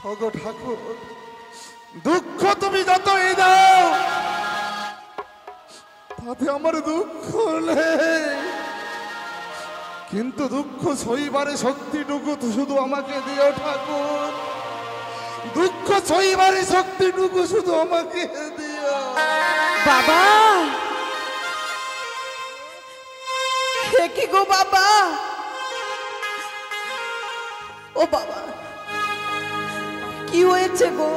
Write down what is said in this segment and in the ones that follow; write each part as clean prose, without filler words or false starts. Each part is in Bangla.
ওগো ঠাকুর, দুঃখ তুমি যতই দাও তাতে আমার দুঃখ নেই, কিন্তু দুঃখ সইবারে শক্তিটুকু তো শুধু আমাকে দিও ঠাকুর। দুঃখ সইবারে শক্তিটুকু শুধু আমাকে দিও। বাবা, কি গো বাবা? ও বাবা, কি হয়েছে গো?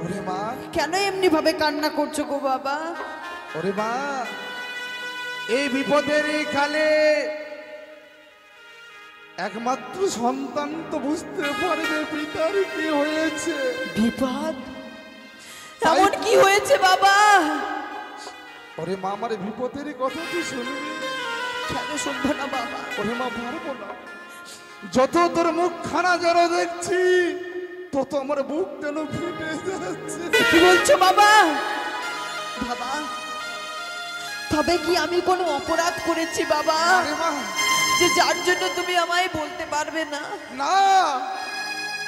ওরে মা, কেন এমনি ভাবে কান্না করছো গো বাবা? ওরে মা, এই বিপদের এই কালে একমাত্র সন্তান তো বুঝতে পারবে পিতার কি হয়েছে। বিপদ? এমন কি হয়েছে বাবা? ওরে মা, আমার বিপদের কথা তুই শুনবি? কেন শুনবো না বাবা? ওরে মা, পারবো না। যত তোর মুখ খানা যারা দেখছি তত আমার বুক যেন ফেটে যাচ্ছে। কি বলছো বাবা? বাবা, তবে কি আমি কোনো অপরাধ করেছি বাবা, আরে মা, যে যার জন্য তুমি আমায় বলতে পারবে না? না।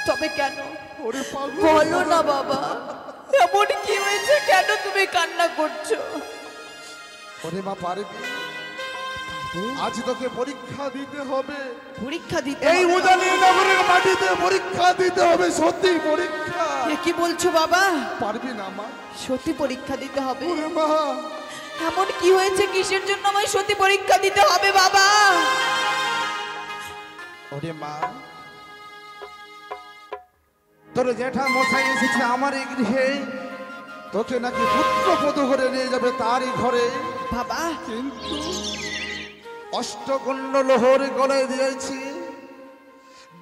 তবে কেন ওরে পাগল, বলো না বাবা, এমন কি হয়েছে? কেন তুমি কান্না করছো? ওরে মা, পারবি? আজ তোকে পরীক্ষা দিতে হবে। পরীক্ষা দিতে এই হবে? উজানি নগরের মাটিতে পরীক্ষা দিতে হবে, সত্যি পরীক্ষা। এ কি বলছো বাবা? পারবি না মা? সত্যি পরীক্ষা দিতে হবে? ওরে মা, এমন কি হয়েছে? কিসের জন্য আমায় সত্যি পরীক্ষা দিতে হবে বাবা? ওরে মা, তোর জ্যাঠা মশাই এসেছে আমার এই গৃহে, তোকে নাকি পুত্রপদ করে নিয়ে যাবে তারই ঘরে। বাবা, কিন্তু অষ্টকণ্ড লোহর গলায় দিয়েছি,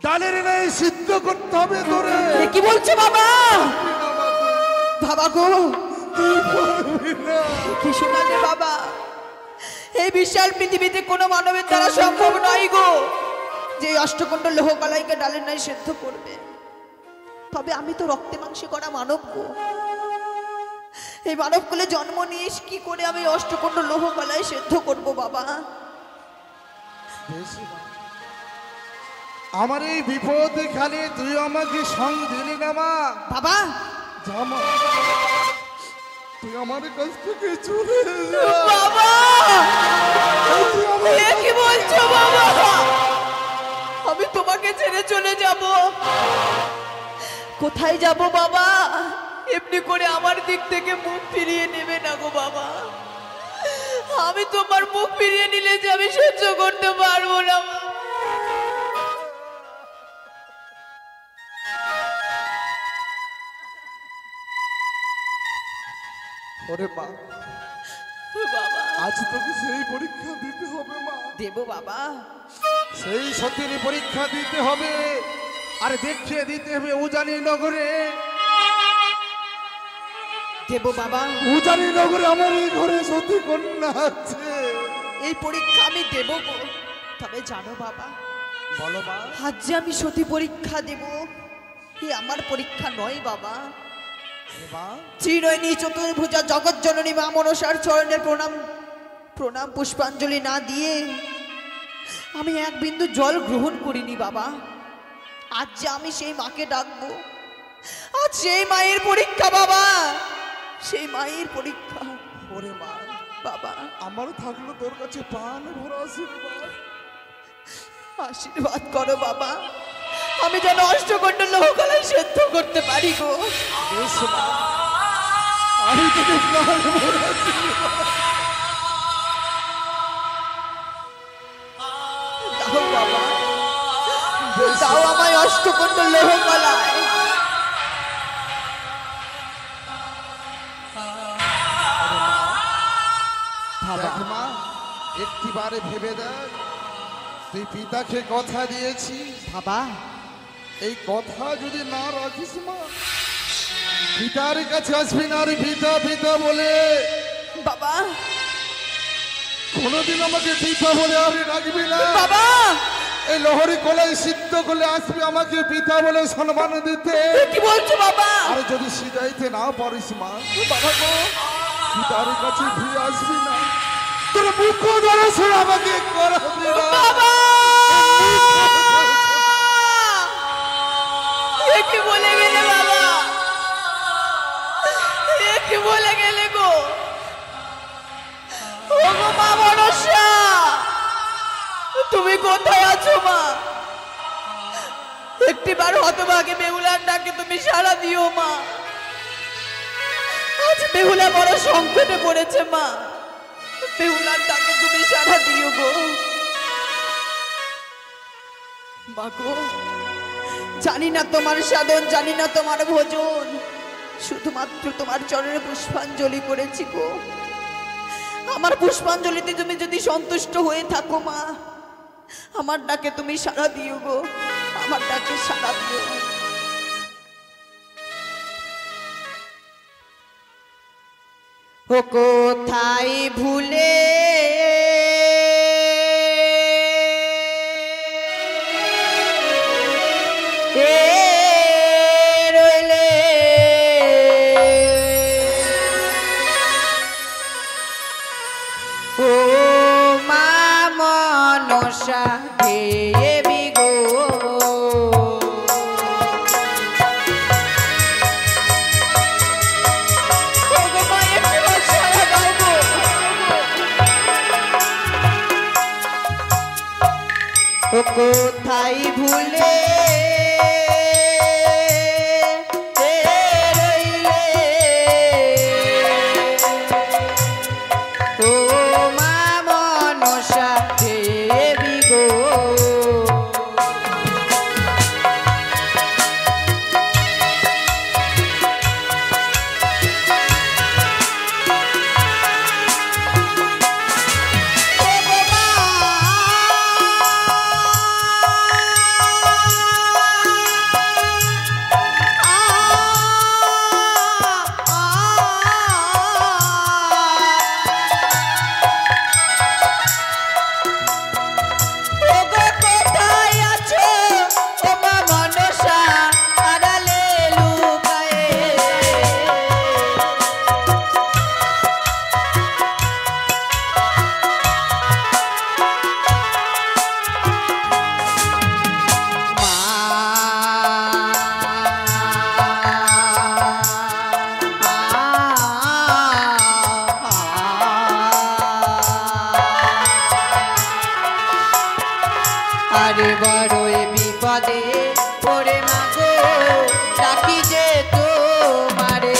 ডালের নেই সিদ্ধ করতে হবে তোরে। এ কি বলছো বাবা? বাবা গো, কি শোনালে বাবা? এই বিশাল পৃথিবীতে কোনো মানবের দ্বারা সম্ভব নয় গো যে এই অষ্টকণ্ড লোহ কলাইকে ডালের নাই সেদ্ধ করবে। তবে আমি তো রক্তে মাংসে করা মানব গো, এই মানব কুলে জন্ম নিস কি করে আমি অষ্টকণ্ড লোহ কলাই সেদ্ধ করব বাবা? আমার এই বিপদ খালি তুই আমাকে সঙ্গ দিলি না মা। বাবা, জামা, তুই আমার কাছ থেকে চলে যা। বাবা, এ কি বলছো বাবা? আমি তোমাকে ছেড়ে চলে যাব? কোথায় যাব বাবা? এমনি করে আমার দিক থেকে মুখ ফিরিয়ে নেবে না গো বাবা। আমি তোমার মুখ ফিরিয়ে নিলে যে আমি সহ্য করতে পারবো না। ওরে মা, বাবা, আজ তোকে সেই পরীক্ষা দিতে হবে মা। দেব বাবা, সেই সতীর পরীক্ষা দিতে হবে, আর দেখিয়ে দিতে হবে উজানি নগরে। দেব বাবা, উজানি নগরে আমার এই ঘরে সতী কন্যা আছে। এই পরীক্ষা আমি দেব গো। তবে জানো বাবা, বলো মা। আজ যে আমি সতী পরীক্ষা দেব, এ আমার পরীক্ষা নয় বাবা। চিরয়নি চতুর্ভুজা জগৎ জননী মা মনসার চরণে প্রণাম পুষ্পাঞ্জলি না দিয়ে আমি এক বিন্দু জল গ্রহণ করিনি বাবা। আজ যে আমি সেই মাকে ডাকবো, আজ সেই মায়ের পরীক্ষা বাবা, সেই মায়ের পরীক্ষা। ওরে মা, বাবা, আমার থাকলো তোর কাছে প্রাণ ভরা আশীর্বাদ। আশীর্বাদ করো বাবা, আমি যেন অষ্টকণ্ড লোহকলাই সেদ্ধ করতে পারি গো। বেশ মা, আমি তোকে প্রাণ ভরা আশীর্বাদ। দাও বাবা, দাও আমায় অষ্টকণ্ড লোহকলাই। দেখ মা, একটিবারে ভেবে দেখ, তুই পিতাকে কথা দিয়েছিস, বাবা, এই কথা যদি না রাখিস মা, পিতার কাছে আসবি না। আর পিতা পিতা বলে বাবা, কোনোদিন আমাকে পিতা বলে আর ডাকবি না বাবা। এই লহরি কলাই সিদ্ধ করলে আসবি আমাকে পিতা বলে সম্মান দিতে। কি বলছো বাবা? আর যদি সিধাইতে না পারিস মা, বাবা গো, পিতার কাছে ফিরে আসবি না। তোর মুখ দর্শন আমাকে করাবি না বাবা। কি বলে তুমি কোথায় আছো মা? একটিবার হতভাগে বেহুলার ডাকে তুমি সাড়া দিও মা। আজ বেহুলা বড় সংকটে পড়েছে মা, বেহুলার ডাকে তুমি সাড়া দিও গো। মা গো, জানি না তোমার সাধন, জানি না তোমার ভোজন, শুধুমাত্র তোমার চরণে পুষ্পাঞ্জলি করেছি গো। আমার পুষ্পাঞ্জলিতে তুমি যদি সন্তুষ্ট হয়ে থাকো মা, আমার ডাকে তুমি সাড়া দিও গো, আমার ডাকে সাড়া দিও। ও কোথায় ভুলে রইলে ও মা মনসা দেবী গো। ও কোথায় ভুলে রইলে ও মা মনসা দেবী গো। আরে বড়ই বিপদে পড়ে মাগো ডাকি যে তোমারে।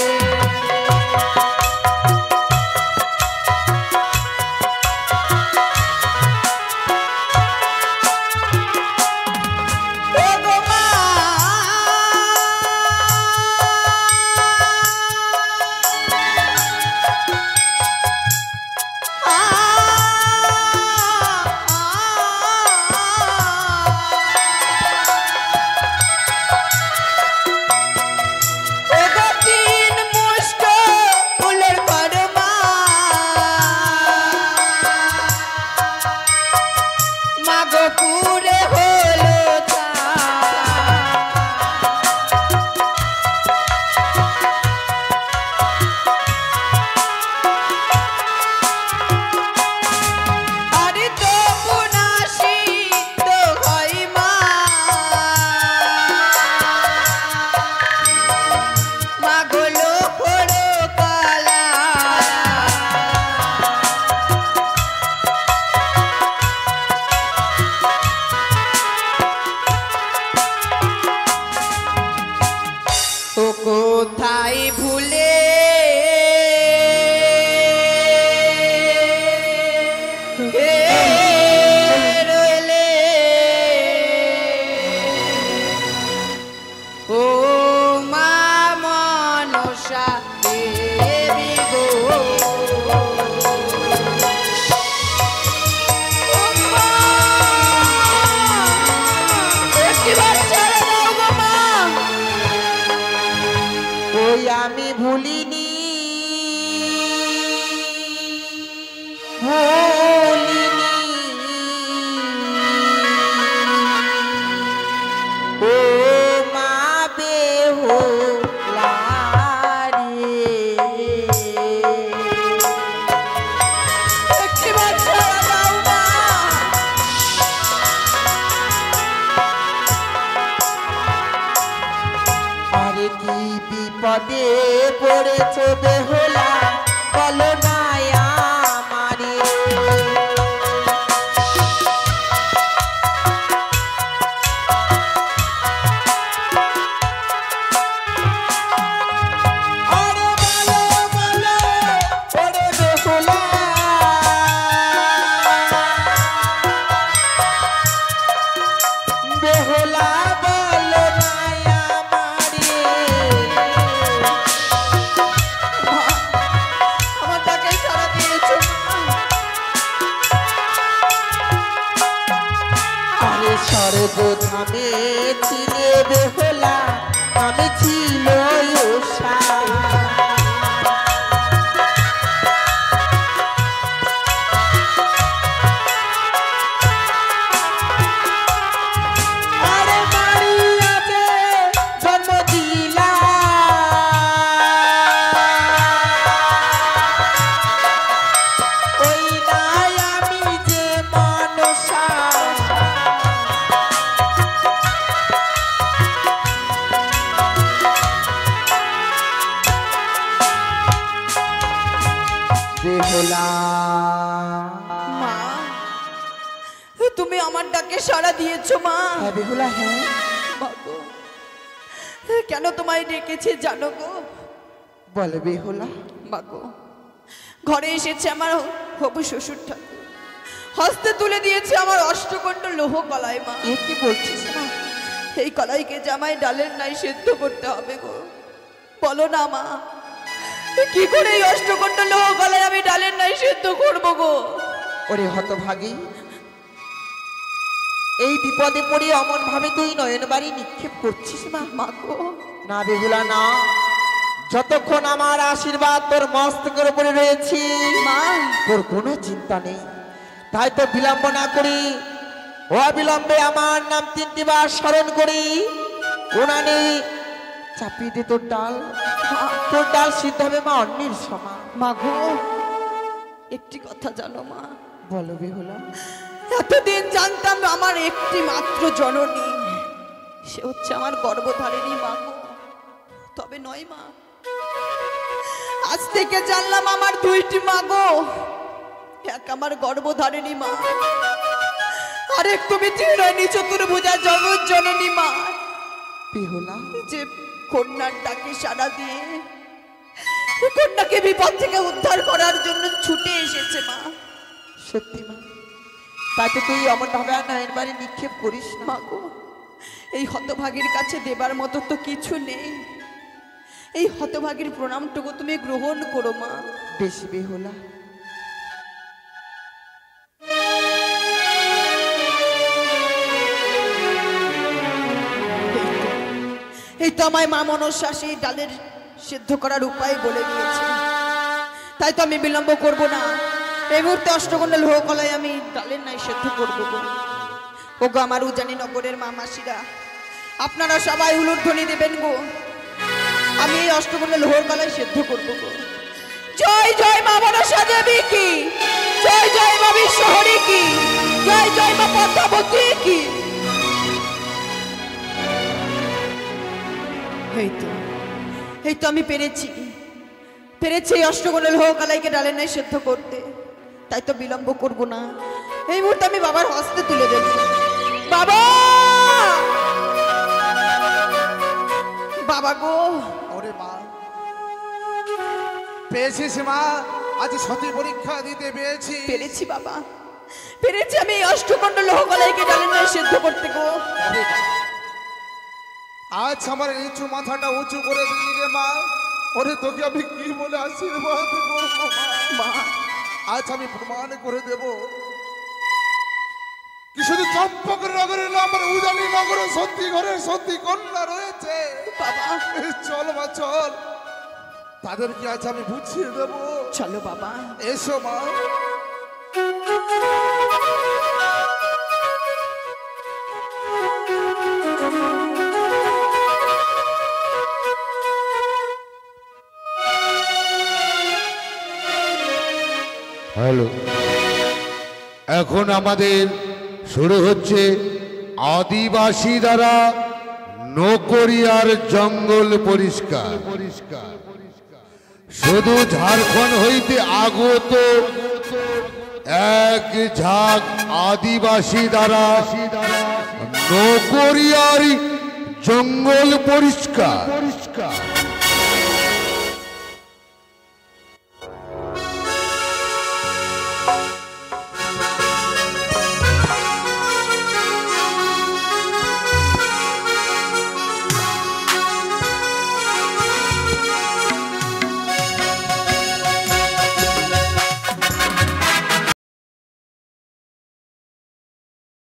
কোথায় ভুলে রইলে ও মা মনসা দেবী গো। ওই আমি ভুলিনি ভুলিনি ও মা বেহুলা রে। একটিবার ছাড়া দাও মা। আরে কি বিপদে পড়েছো বেহুলা বলো না আমারে। বেহুলা বলো না আমারে মা, আমার ডাকে সাড়া দিয়েছো মা। আরে স্বর্গ ধামে ছিলে বেহুলা আমি ছিল উষা আরে মারিয়াতে জন্ম দিলা ওই নাই আমি যে মনসা বেহুলা মা, তুমি আমার ডাকে সাড়া দিয়েছো মা। হ্যাঁ বেহুলা হ্যাঁ মা গো, কেন তোমায় ডেকেছি জানো গো? বলে বেহুলা মা গো, ঘরে এসেছে আমার হবু শ্বশুর ঠাকুর, হস্তে তুলে দিয়েছে আমার অষ্টকণ্ঠ লোহ কলাই মা। এ কি বলছিস না এই কলাইকে জামাই ডালের নাই সেদ্ধ করতে হবে গো। বলো না মা, কি করে এই অষ্টকণ্ঠ লোহ কলাই আমি ডালের নাই সেদ্ধ করবো গো? ওরে হতভাগী এই বিপদে পড়ে অমন ভাবে তুই নয়ন বাড়ি নিক্ষেপ করছিস না মা গো, না বেহুলা না যতক্ষণ আমার আশীর্বাদ তোর মস্তকের উপরে রয়েছে মা তোর কোনো চিন্তা নেই তাই তো বিলম্ব না করি অবিলম্বে আমার নাম 3টি বার স্মরণ করি উনানে চাপিয়ে দে তোর ডাল সিদ্ধ হবে মা অন্যের সমান মা গো, একটি কথা জানো মা, বলো বেহুলা এতদিন জানতাম আমার একটি মাত্র জননী, সে হচ্ছে আমার গর্ভধারিণী মা গো। তবে নয় মা, আজ থেকে জানলাম আমার 2টি মা গো। এক আমার গর্ভধারিণী মা, আরেক তুমি চিরনি চতুর্ভুজা জগৎ জননী মা, বেহুলা যে কন্যার ডাকে সাড়া দিয়ে কন্যাকে বিপদ থেকে উদ্ধার করার জন্য ছুটে এসেছে মা। সত্যি মা তাই তো তুই অমন ভাবে আর নয়ন বাড়ি নিক্ষেপ করিস না মা গো, এই হতভাগীর কাছে দেবার মতো তো কিছু নেই, এই হতভাগীর প্রণামটুকু তুমি গ্রহণ করো মা। বেশি বেহুলা এই তো আমায় মা মনসা সেই ডালের সিদ্ধ করার উপায় বলে দিয়েছে, তাই তো আমি বিলম্ব করব না। এই মুহূর্তে অষ্টকণ্ড লোহ কলাই আমি ডালের নাই সিদ্ধ করবো গো। ও গো আমার উজানি নগরের মা মাসিরা, আপনারা সবাই উলুধ্বনি দেবেন গো, আমি এই অষ্টকণ্ড লোহর কলাই সিদ্ধ করবো গো। জয় জয় মা মনসা দেবী কি, জয় জয় মা বিশ্বহরি কি, জয় জয় মা পদ্মাবতী কি। এই তো আমি পেরেছি এই অষ্টকণ্ড লোহ কালাইকে ডালের নাই সেদ্ধ করতে, তাই তো বিলম্ব করব না। এই মুহূর্তে আমি বাবার হস্তে তুলে দেব। বাবা, বাবা গো, ওরে মা, পেয়েছিস মা? আজ সতী পরীক্ষা দিতে পেয়েছি। পেরেছি বাবা, পেরেছি আমি এই অষ্টকণ্ড লোহ কালাইকে ডালের নাই সেদ্ধ করতে গো। ওরে মা, আজ আমার নিচু মাথাটা উঁচু করে দিলি রে মা। ওরে তোকে আমি কি বলে আশীর্বাদ করবো মা? মা, আজ আমি প্রমাণ করে দেব কি শুধু চম্পক নগরে না, আমার উজানি নগরে সত্যি ঘরে সত্যি কন্যা রয়েছে। বাবা চল মা চল, তাদেরকে আজ আমি বুঝিয়ে দেব। চলো বাবা। এসো মা। হ্যালো, এখন আমাদের শুরু হচ্ছে আদিবাসী দ্বারা নকরিয়ার জঙ্গল পরিষ্কার। শুধু ঝাড়খণ্ড হইতে আগত এক ঝাঁক আদিবাসী দ্বারা নকরিয়ার জঙ্গল পরিষ্কার।